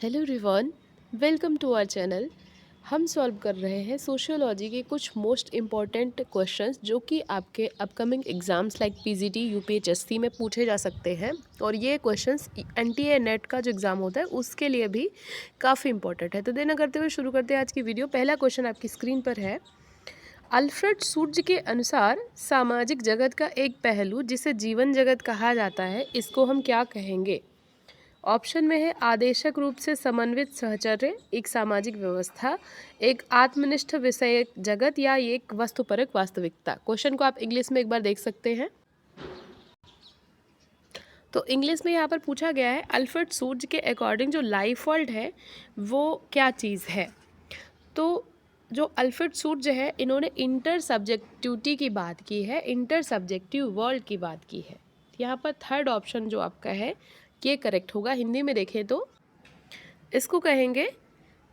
Hello everyone, welcome to our channel. हम solve कर रहे हैं सोशियोलॉजी के कुछ मोस्ट इम्पॉर्टेंट क्वेश्चंस जो कि आपके upcoming exams like PGT UPHSC में पूछे जा सकते हैं। और ये क्वेश्चंस एनटीए नेट का जो एग्ज़ाम होता है उसके लिए भी काफ़ी इंपॉर्टेंट है। तो देना करते हुए शुरू करते हैं आज की वीडियो। पहला क्वेश्चन आपकी स्क्रीन पर है। अल्फ्रेड सूर्य के अनुसार सामाजिक जगत का एक पहलू जिसे जीवन जगत कहा जाता है, इसको हम क्या कहेंगे? ऑप्शन में है आदेशक रूप से समन्वित सहचर्य, एक सामाजिक व्यवस्था, एक आत्मनिष्ठ विषय जगत, या एक वस्तुपरक वास्तविकता। क्वेश्चन को आप इंग्लिश में एक बार देख सकते हैं। तो इंग्लिश में यहाँ पर पूछा गया है अल्फ्रेड सूर्य के अकॉर्डिंग जो लाइफ वर्ल्ड है वो क्या चीज़ है। तो जो अल्फ्रेड सूर्य है इन्होंने इंटर सब्जेक्टिविटी की बात की है, इंटर सब्जेक्टिव वर्ल्ड की बात की है। यहाँ पर थर्ड ऑप्शन जो आपका है ये करेक्ट होगा। हिंदी में देखें तो इसको कहेंगे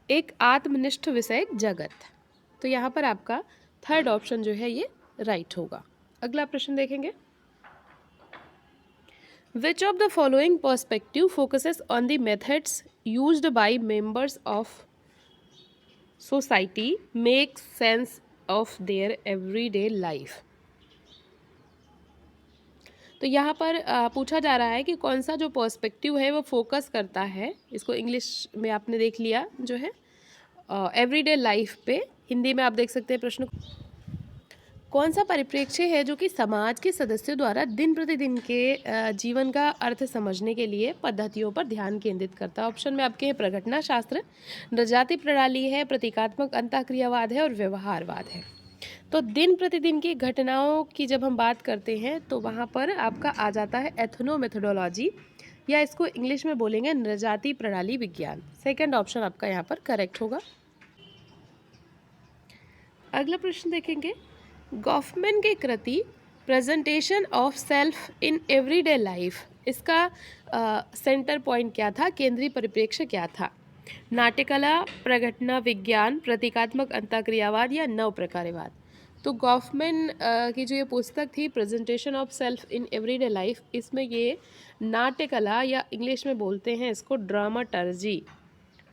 एक आत्मनिष्ठ विषय जगत। तो यहाँ पर आपका थर्ड ऑप्शन जो है ये राइट होगा। अगला प्रश्न देखेंगे। Which of the following perspective focuses on the methods used by members of society make sense of their everyday life? तो यहाँ पर पूछा जा रहा है कि कौन सा जो पर्सपेक्टिव है वो फोकस करता है, इसको इंग्लिश में आपने देख लिया जो है एवरीडे लाइफ पे। हिंदी में आप देख सकते हैं प्रश्न, कौन सा परिप्रेक्ष्य है जो कि समाज के सदस्यों द्वारा दिन प्रतिदिन के जीवन का अर्थ समझने के लिए पद्धतियों पर ध्यान केंद्रित करता है। ऑप्शन में आपके हैं प्रघटना शास्त्र, नृजाति प्रणाली है, प्रतीकात्मक अंतःक्रियावाद है और व्यवहारवाद है। तो दिन प्रतिदिन की घटनाओं की जब हम बात करते हैं तो वहाँ पर आपका आ जाता है एथनोमेथोडोलॉजी, या इसको इंग्लिश में बोलेंगे नृजाति प्रणाली विज्ञान। सेकंड ऑप्शन आपका यहाँ पर करेक्ट होगा। अगला प्रश्न देखेंगे। गॉफमैन की कृति presentation of self in everyday life, इसका सेंटर पॉइंट क्या था, केंद्रीय परिप्रेक्ष्य क्या था? नाट्यकला, प्रघटना विज्ञान, प्रतीकात्मक अंतःक्रियावाद या नव प्रकारवाद। तो गॉफमैन की जो ये पुस्तक थी presentation of self in everyday life, इसमें ये नाट्यकला या इंग्लिश में बोलते हैं इसको ड्रामाटर्जी।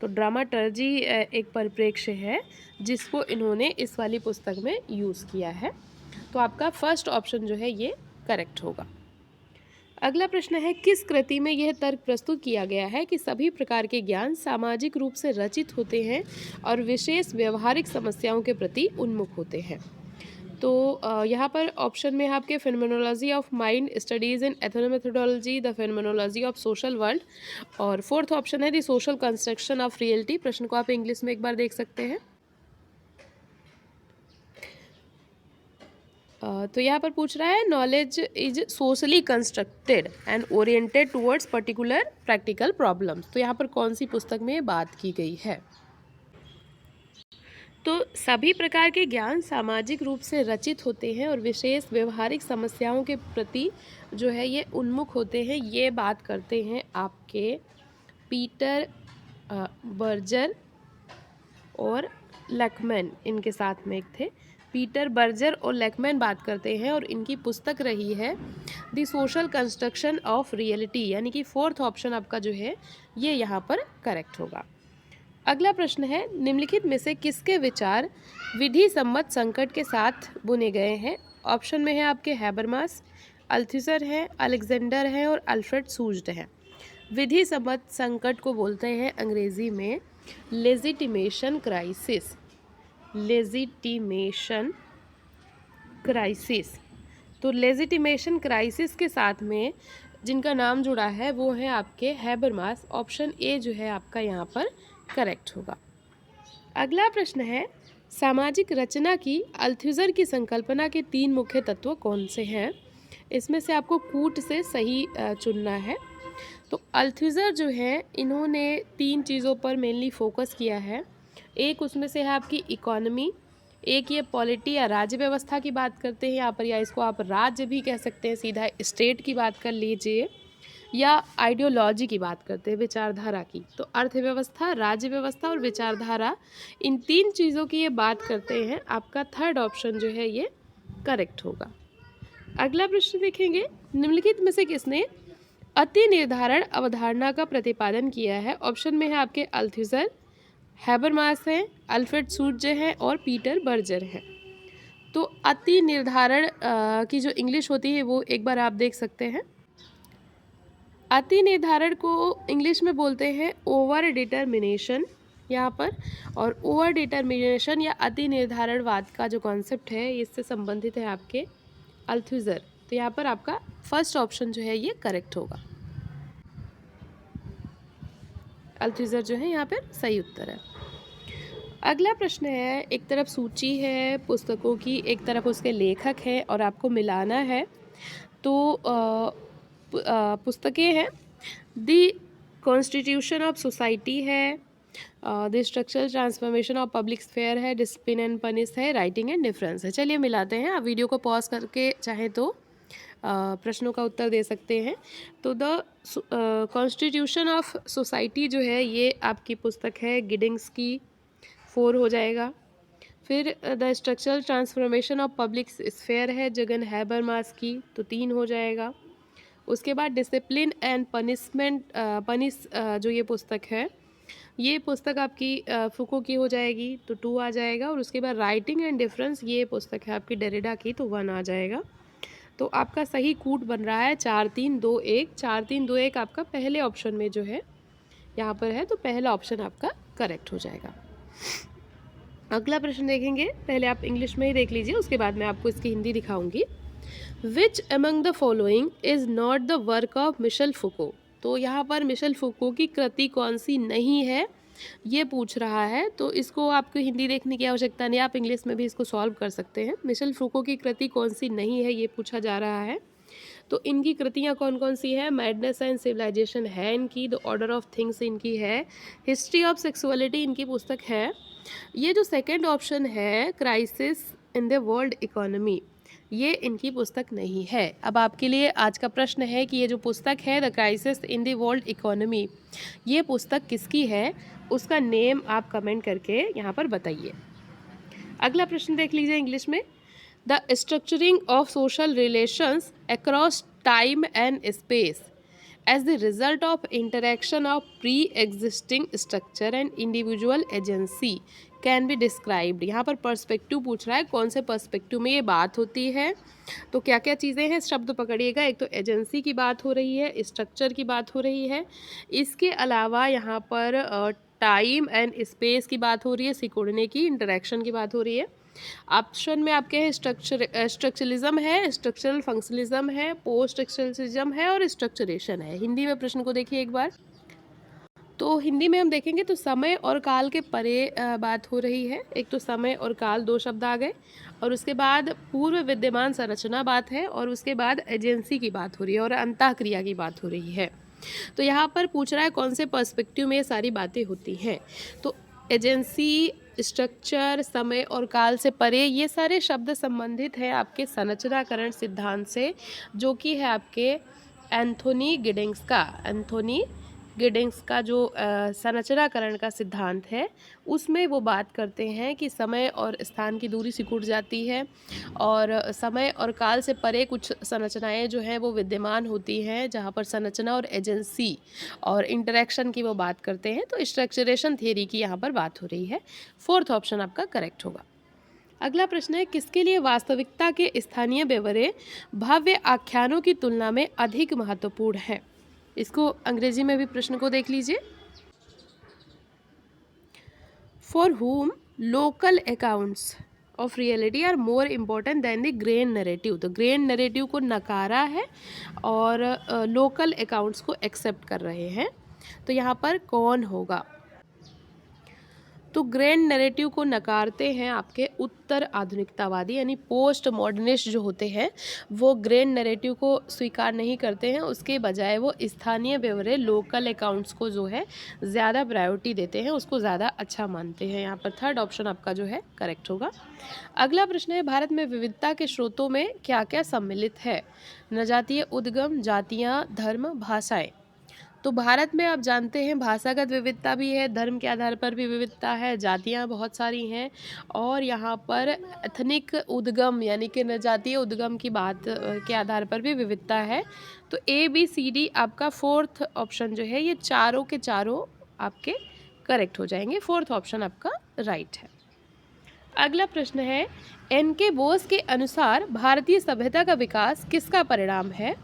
तो ड्रामाटर्जी एक परिप्रेक्ष्य है जिसको इन्होंने इस वाली पुस्तक में यूज़ किया है। तो आपका फर्स्ट ऑप्शन जो है ये करेक्ट होगा। अगला प्रश्न है, किस कृति में यह तर्क प्रस्तुत किया गया है कि सभी प्रकार के ज्ञान सामाजिक रूप से रचित होते हैं और विशेष व्यवहारिक समस्याओं के प्रति उन्मुख होते हैं? तो यहाँ पर ऑप्शन में है आपके phenomenology of mind, studies in ethnomethodology, the phenomenology of social world, और फोर्थ ऑप्शन है the social construction of reality. प्रश्न को आप इंग्लिश में एक बार देख सकते हैं। तो यहाँ पर पूछ रहा है knowledge is socially constructed and oriented towards particular practical problems. तो यहाँ पर कौन सी पुस्तक में बात की गई है? तो सभी प्रकार के ज्ञान सामाजिक रूप से रचित होते हैं और विशेष व्यवहारिक समस्याओं के प्रति जो है ये उन्मुख होते हैं, ये बात करते हैं आपके पीटर बर्जर और लेकमैन, इनके साथ में एक थे। पीटर बर्जर और लेकमैन बात करते हैं और इनकी पुस्तक रही है the social construction of reality, यानी कि फोर्थ ऑप्शन आपका जो है ये यहाँ पर करेक्ट होगा। अगला प्रश्न है, निम्नलिखित में से किसके विचार विधि सम्मत संकट के साथ बुने गए हैं? ऑप्शन में है आपके हैबरमास, अल्थुसर है, अलेक्जेंडर है और अल्फ्रेड सूर्य है। विधि सम्मत संकट को बोलते हैं अंग्रेजी में लेजिटिमेशन क्राइसिस, लेजिटिमेशन क्राइसिस। तो लेजिटिमेशन क्राइसिस के साथ में जिनका नाम जुड़ा है वो है आपके हैबरमास। ऑप्शन ए जो है आपका यहाँ पर करेक्ट होगा। अगला प्रश्न है, सामाजिक रचना की अल्थुसर की संकल्पना के तीन मुख्य तत्व कौन से हैं? इसमें से आपको कूट से सही चुनना है। तो अल्थुसर जो है इन्होंने तीन चीज़ों पर मेनली फोकस किया है। एक उसमें से है आपकी इकोनॉमी, एक ये पॉलिटी या राज्य व्यवस्था की बात करते हैं यहाँ पर, या इसको आप राज्य भी कह सकते हैं, सीधा स्टेट की बात कर लीजिए, या आइडियोलॉजी की बात करते हैं, विचारधारा की। तो अर्थव्यवस्था, राज्य व्यवस्था और विचारधारा, इन तीन चीज़ों की ये बात करते हैं। आपका थर्ड ऑप्शन जो है ये करेक्ट होगा। अगला प्रश्न देखेंगे, निम्नलिखित में से किसने अति निर्धारण अवधारणा का प्रतिपादन किया है? ऑप्शन में है आपके अल्थुसर, हैबरमास है, अल्फ्रेड सूटजे है और पीटर बर्जर है। तो अति निर्धारण की जो इंग्लिश होती है वो एक बार आप देख सकते हैं। अति निर्धारण को इंग्लिश में बोलते हैं ओवर डिटर्मिनेशन यहाँ पर। और ओवर डिटर्मिनेशन या अति निर्धारणवाद का जो कॉन्सेप्ट है इससे संबंधित है आपके अल्थुसर। तो यहाँ पर आपका फर्स्ट ऑप्शन जो है ये करेक्ट होगा। अल्थुसर जो है यहाँ पर सही उत्तर है। अगला प्रश्न है, एक तरफ सूची है पुस्तकों की, एक तरफ उसके लेखक है और आपको मिलाना है। तो पुस्तकें हैं, द कॉन्स्टिट्यूशन ऑफ सोसाइटी है, the structural transformation of public sphere है, डिसिप्लिन एंड पनिश है, राइटिंग एंड डिफरेंस है। चलिए मिलाते हैं। आप वीडियो को पॉज करके चाहे तो प्रश्नों का उत्तर दे सकते हैं। तो द कॉन्स्टिट्यूशन ऑफ सोसाइटी जो है ये आपकी पुस्तक है गिडिंग्स की, 4 हो जाएगा। फिर the structural transformation of public sphere है जगन हैबरमास की, तो 3 हो जाएगा। उसके बाद डिसिप्लिन एंड पनिश जो ये पुस्तक है ये पुस्तक आपकी फुको की हो जाएगी, तो 2 आ जाएगा। और उसके बाद राइटिंग एंड डिफरेंस ये पुस्तक है आपकी डेरिडा की, तो 1 आ जाएगा। तो आपका सही कूट बन रहा है 4 3 2 1। 4 3 2 1 आपका पहले ऑप्शन में जो है यहाँ पर है, तो पहला ऑप्शन आपका करेक्ट हो जाएगा। अगला प्रश्न देखेंगे, पहले आप इंग्लिश में ही देख लीजिए, उसके बाद मैं आपको इसकी हिंदी दिखाऊंगी। Which among the following is not the work of Michel Foucault? तो यहाँ पर मिशेल फुको की कृति कौन सी नहीं है ये पूछ रहा है। तो इसको आपको हिंदी देखने की आवश्यकता नहीं, आप इंग्लिश में भी इसको सॉल्व कर सकते हैं। मिशेल फुको की कृति कौन सी नहीं है ये पूछा जा रहा है। तो इनकी कृतियाँ कौन कौन सी है? मैडनेस एंड सिविलाइजेशन है इनकी, द ऑर्डर ऑफ थिंग्स इनकी है, हिस्ट्री ऑफ सेक्सुअलिटी इनकी पुस्तक है। ये जो सेकंड ऑप्शन है crisis in the world economy, ये इनकी पुस्तक नहीं है। अब आपके लिए आज का प्रश्न है कि ये जो पुस्तक है the crisis in the world economy, ये पुस्तक किसकी है? उसका नेम आप कमेंट करके यहाँ पर बताइए। अगला प्रश्न देख लीजिए इंग्लिश में। The structuring of social relations across time and space as the result of interaction of pre-existing structure and individual agency can be described। यहाँ पर पर्सपेक्टिव पूछ रहा है, कौन से पर्सपेक्टिव में ये बात होती है। तो क्या क्या चीज़ें हैं, शब्द पकड़िएगा। एक तो एजेंसी की बात हो रही है, स्ट्रक्चर की बात हो रही है, इसके अलावा यहाँ पर टाइम एंड स्पेस की बात हो रही है, सिकुड़ने की, इंटरेक्शन की बात हो रही है। ऑप्शन में आपके हैं स्ट्रक्चरलिज्म है, स्ट्रक्चरल फंक्शनलिज्म है, पोस्ट स्ट्रक्चरलिज्म है और स्ट्रक्चरेशन है। हिंदी में प्रश्न को देखिए एक बार। तो हिंदी में हम देखेंगे तो समय और काल के परे बात हो रही है। एक तो समय और काल 2 शब्द आ गए, और उसके बाद पूर्व विद्यमान संरचना बात है, और उसके बाद एजेंसी की बात हो रही है और अंतःक्रिया की बात हो रही है। तो यहाँ पर पूछ रहा है कौन से पर्सपेक्टिव में ये सारी बातें होती हैं। तो एजेंसी, स्ट्रक्चर, समय और काल से परे, ये सारे शब्द संबंधित है आपके संरचनाकरण सिद्धांत से, जो कि है आपके एंथोनी गिडिंग्स का जो संरचनाकरण का सिद्धांत है उसमें वो बात करते हैं कि समय और स्थान की दूरी सिकुड़ जाती है, और समय और काल से परे कुछ संरचनाएं जो हैं वो विद्यमान होती हैं, जहाँ पर संरचना और एजेंसी और इंटरेक्शन की वो बात करते हैं। तो स्ट्रक्चरेशन थियरी की यहाँ पर बात हो रही है। 4th ऑप्शन आपका करेक्ट होगा। अगला प्रश्न है, किसके लिए वास्तविकता के स्थानीय ब्यौरे भव्य आख्यानों की तुलना में अधिक महत्वपूर्ण है? इसको अंग्रेजी में भी प्रश्न को देख लीजिए। For whom local accounts of reality are more important than the grand narrative. तो ग्रैंड नैरेटिव को नकारा है और लोकल अकाउंट्स को एक्सेप्ट कर रहे हैं। तो यहाँ पर कौन होगा? तो ग्रैंड नैरेटिव को नकारते हैं आपके उत्तर आधुनिकतावादी, यानी पोस्ट मॉडर्निस्ट जो होते हैं वो ग्रैंड नैरेटिव को स्वीकार नहीं करते हैं। उसके बजाय वो स्थानीय ब्यौरे, लोकल अकाउंट्स को जो है ज़्यादा प्रायोरिटी देते हैं, उसको ज़्यादा अच्छा मानते हैं। यहाँ पर 3rd ऑप्शन आपका जो है करेक्ट होगा। अगला प्रश्न है, भारत में विविधता के स्रोतों में क्या क्या सम्मिलित है? न जातीय उद्गम, जातियाँ, धर्म, भाषाएँ। तो भारत में आप जानते हैं भाषागत विविधता भी है, धर्म के आधार पर भी विविधता है, जातियाँ बहुत सारी हैं और यहाँ पर एथनिक उद्गम यानी कि जनजातीय उद्गम की बात के आधार पर भी विविधता है। तो ABCD आपका फोर्थ ऑप्शन जो है ये चारों के चारों आपके करेक्ट हो जाएंगे। फोर्थ ऑप्शन आपका राइट है। अगला प्रश्न है, N.K. बोस के अनुसार भारतीय सभ्यता का विकास किसका परिणाम है?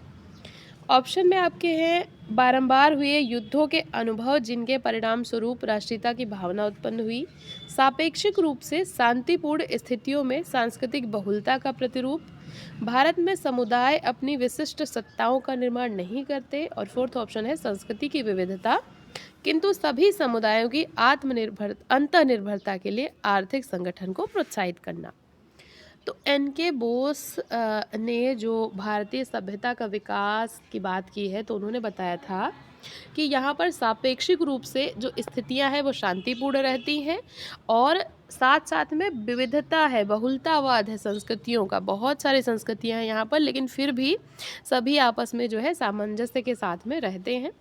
ऑप्शन में आपके हैं बारंबार हुए युद्धों के अनुभव जिनके परिणाम स्वरूप राष्ट्रीयता की भावना उत्पन्न हुई, सापेक्षिक रूप से शांतिपूर्ण स्थितियों में सांस्कृतिक बहुलता का प्रतिरूप, भारत में समुदाय अपनी विशिष्ट सत्ताओं का निर्माण नहीं करते, और फोर्थ ऑप्शन है संस्कृति की विविधता किंतु सभी समुदायों की अंतर्निर्भरता के लिए आर्थिक संगठन को प्रोत्साहित करना। तो N.K. बोस ने जो भारतीय सभ्यता का विकास की बात की है तो उन्होंने बताया था कि यहाँ पर सापेक्षिक रूप से जो स्थितियाँ हैं वो शांतिपूर्ण रहती हैं और साथ साथ में विविधता है, बहुलतावाद है संस्कृतियों का, बहुत सारी संस्कृतियाँ हैं यहाँ पर, लेकिन फिर भी सभी आपस में जो है सामंजस्य के साथ में रहते हैं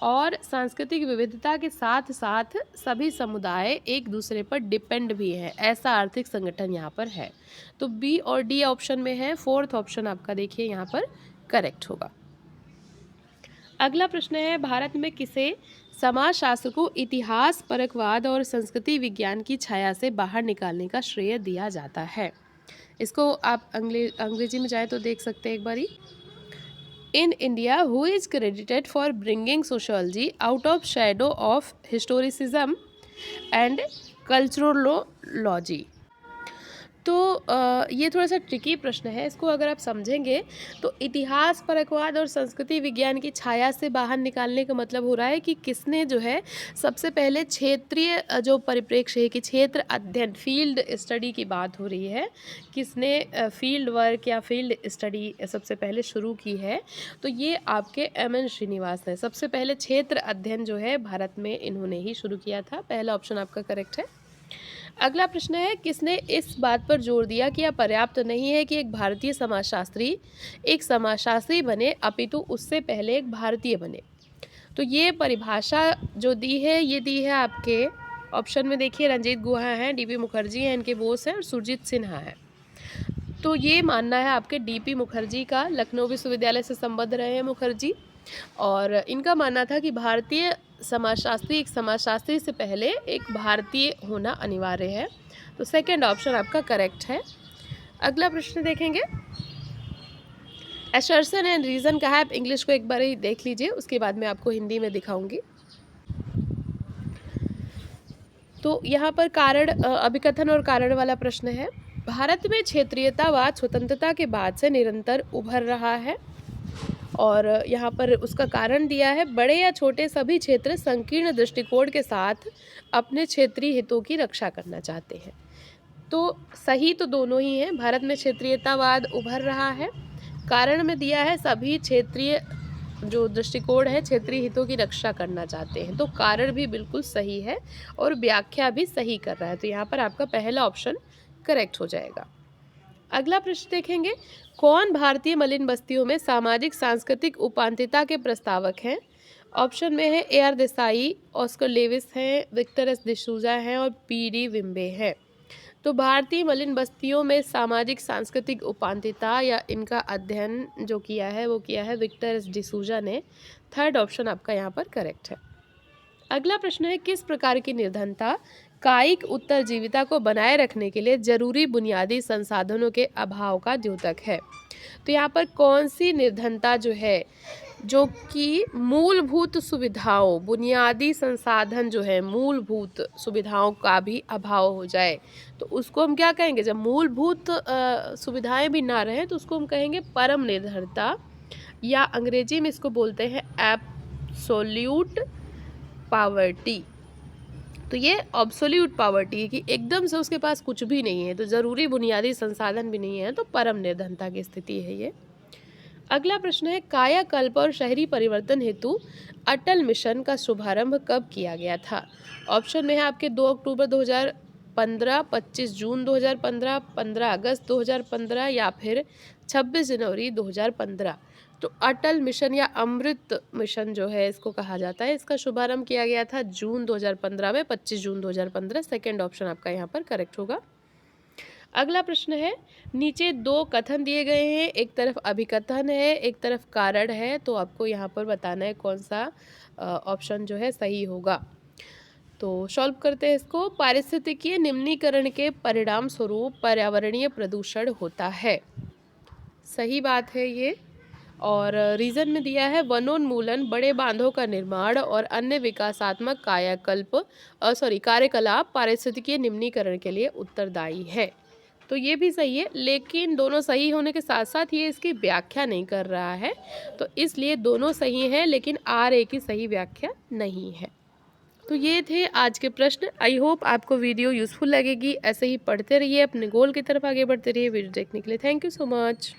और सांस्कृतिक विविधता के साथ साथ सभी समुदाय एक दूसरे पर डिपेंड भी हैं, ऐसा आर्थिक संगठन यहाँ पर है। तो B और D ऑप्शन में है, फोर्थ ऑप्शन आपका देखिए यहाँ पर करेक्ट होगा। अगला प्रश्न है, भारत में किसे समाजशास्त्र को इतिहास परकवाद और संस्कृति विज्ञान की छाया से बाहर निकालने का श्रेय दिया जाता है? इसको आप अंग्रेजी में जाए तो देख सकते हैं एक बारी। In India, who is credited for bringing sociology out of shadow of historicism and culturology? तो ये थोड़ा सा ट्रिकी प्रश्न है, इसको अगर आप समझेंगे तो इतिहास परकवाद और संस्कृति विज्ञान की छाया से बाहर निकालने का मतलब हो रहा है कि किसने जो है सबसे पहले क्षेत्रीय जो परिप्रेक्ष्य है कि क्षेत्र अध्ययन फील्ड स्टडी की बात हो रही है, किसने फील्ड वर्क या फील्ड स्टडी सबसे पहले शुरू की है, तो ये आपके M.N. श्रीनिवास ने सबसे पहले क्षेत्र अध्ययन जो है भारत में इन्होंने ही शुरू किया था। पहला ऑप्शन आपका करेक्ट है। अगला प्रश्न है, किसने इस बात पर जोर दिया कि यह पर्याप्त नहीं है कि एक भारतीय समाजशास्त्री बने अपितु उससे पहले एक भारतीय बने? तो ये परिभाषा जो दी है ये दी है आपके ऑप्शन में देखिए रंजीत गुहा हैं, D.P. मुखर्जी हैं, N.K. बोस हैं और सुरजीत सिन्हा है। तो ये मानना है आपके D.P. मुखर्जी का, लखनऊ विश्वविद्यालय से संबद्ध रहे हैं मुखर्जी, और इनका मानना था कि भारतीय समाजशास्त्री एक समाजशास्त्री से पहले एक भारतीय होना अनिवार्य है। तो सेकंड ऑप्शन आपका करेक्ट है। अगला प्रश्न देखेंगे, असर्शन एंड रीज़न का है, आप इंग्लिश को एक बार ही देख लीजिए, उसके बाद मैं आपको हिंदी में दिखाऊंगी। तो यहाँ पर कारण अभिकथन और कारण वाला प्रश्न है, भारत में क्षेत्रीयतावाद स्वतंत्रता के बाद से निरंतर उभर रहा है और यहाँ पर उसका कारण दिया है, बड़े या छोटे सभी क्षेत्र संकीर्ण दृष्टिकोण के साथ अपने क्षेत्रीय हितों की रक्षा करना चाहते हैं। तो सही तो दोनों ही हैं, भारत में क्षेत्रीयतावाद उभर रहा है, कारण में दिया है सभी क्षेत्रीय जो दृष्टिकोण है क्षेत्रीय हितों की रक्षा करना चाहते हैं। तो कारण भी बिल्कुल सही है और व्याख्या भी सही कर रहा है, तो यहाँ पर आपका पहला ऑप्शन करेक्ट हो जाएगा। अगला प्रश्न देखेंगे, कौन भारतीय मलिन बस्तियों में सामाजिक सांस्कृतिक उपांत्यता के प्रस्तावक हैं? ऑप्शन में है A.R. देसाई, ऑस्कर लेविस हैं, विक्टर एस डिसूजा हैं और P.D. विम्बे हैं। तो भारतीय मलिन बस्तियों में सामाजिक सांस्कृतिक उपांत्यता या इनका अध्ययन जो किया है वो किया है विक्टर एस डिसूजा ने। थर्ड ऑप्शन आपका यहाँ पर करेक्ट है। अगला प्रश्न है, किस प्रकार की निर्धनता कायिक उत्तरजीविता को बनाए रखने के लिए जरूरी बुनियादी संसाधनों के अभाव का द्योतक है? तो यहाँ पर कौन सी निर्धनता जो है जो कि मूलभूत सुविधाओं, बुनियादी संसाधन जो है मूलभूत सुविधाओं का भी अभाव हो जाए तो उसको हम क्या कहेंगे? जब मूलभूत सुविधाएं भी ना रहें तो उसको हम कहेंगे परम निर्धनता, या अंग्रेजी में इसको बोलते हैं एब्सोल्यूट पावर्टी। तो ये ऑब्सोल्यूट पावर्टी है कि एकदम से उसके पास कुछ भी नहीं है, तो ज़रूरी बुनियादी संसाधन भी नहीं है, तो परम निर्धनता की स्थिति है ये। अगला प्रश्न है, कायाकल्प और शहरी परिवर्तन हेतु अटल मिशन का शुभारंभ कब किया गया था? ऑप्शन में है आपके 2 अक्टूबर 2015, 25 जून 2015, 15 अगस्त 2015 या फिर 26 जनवरी 2015। तो अटल मिशन या अमृत मिशन जो है इसको कहा जाता है। इसका शुभारंभ किया गया था जून 2015 में, 25 जून 2015। सेकेंड ऑप्शन आपका यहाँ पर करेक्ट होगा। अगला प्रश्न है, नीचे दो कथन दिए गए हैं, एक तरफ अभिकथन है, एक तरफ कारण है, तो आपको यहाँ पर बताना है कौन सा ऑप्शन जो है सही होगा। तो सॉल्व करते हैं इसको। पारिस्थितिकीय निम्नीकरण के परिणाम स्वरूप पर्यावरणीय प्रदूषण होता है, सही बात है ये। और रीज़न में दिया है वनोन्मूलन, बड़े बांधों का निर्माण और अन्य विकासात्मक कार्यकलाप पारिस्थितिकीय निम्नीकरण के लिए उत्तरदायी है। तो ये भी सही है, लेकिन दोनों सही होने के साथ साथ ये इसकी व्याख्या नहीं कर रहा है, तो इसलिए दोनों सही हैं, लेकिन आर ए की सही व्याख्या नहीं है। तो ये थे आज के प्रश्न। आई होप आपको वीडियो यूज़फुल लगेगी। ऐसे ही पढ़ते रहिए, अपने गोल की तरफ आगे बढ़ते रहिए। वीडियो देखने के लिए थैंक यू सो मच।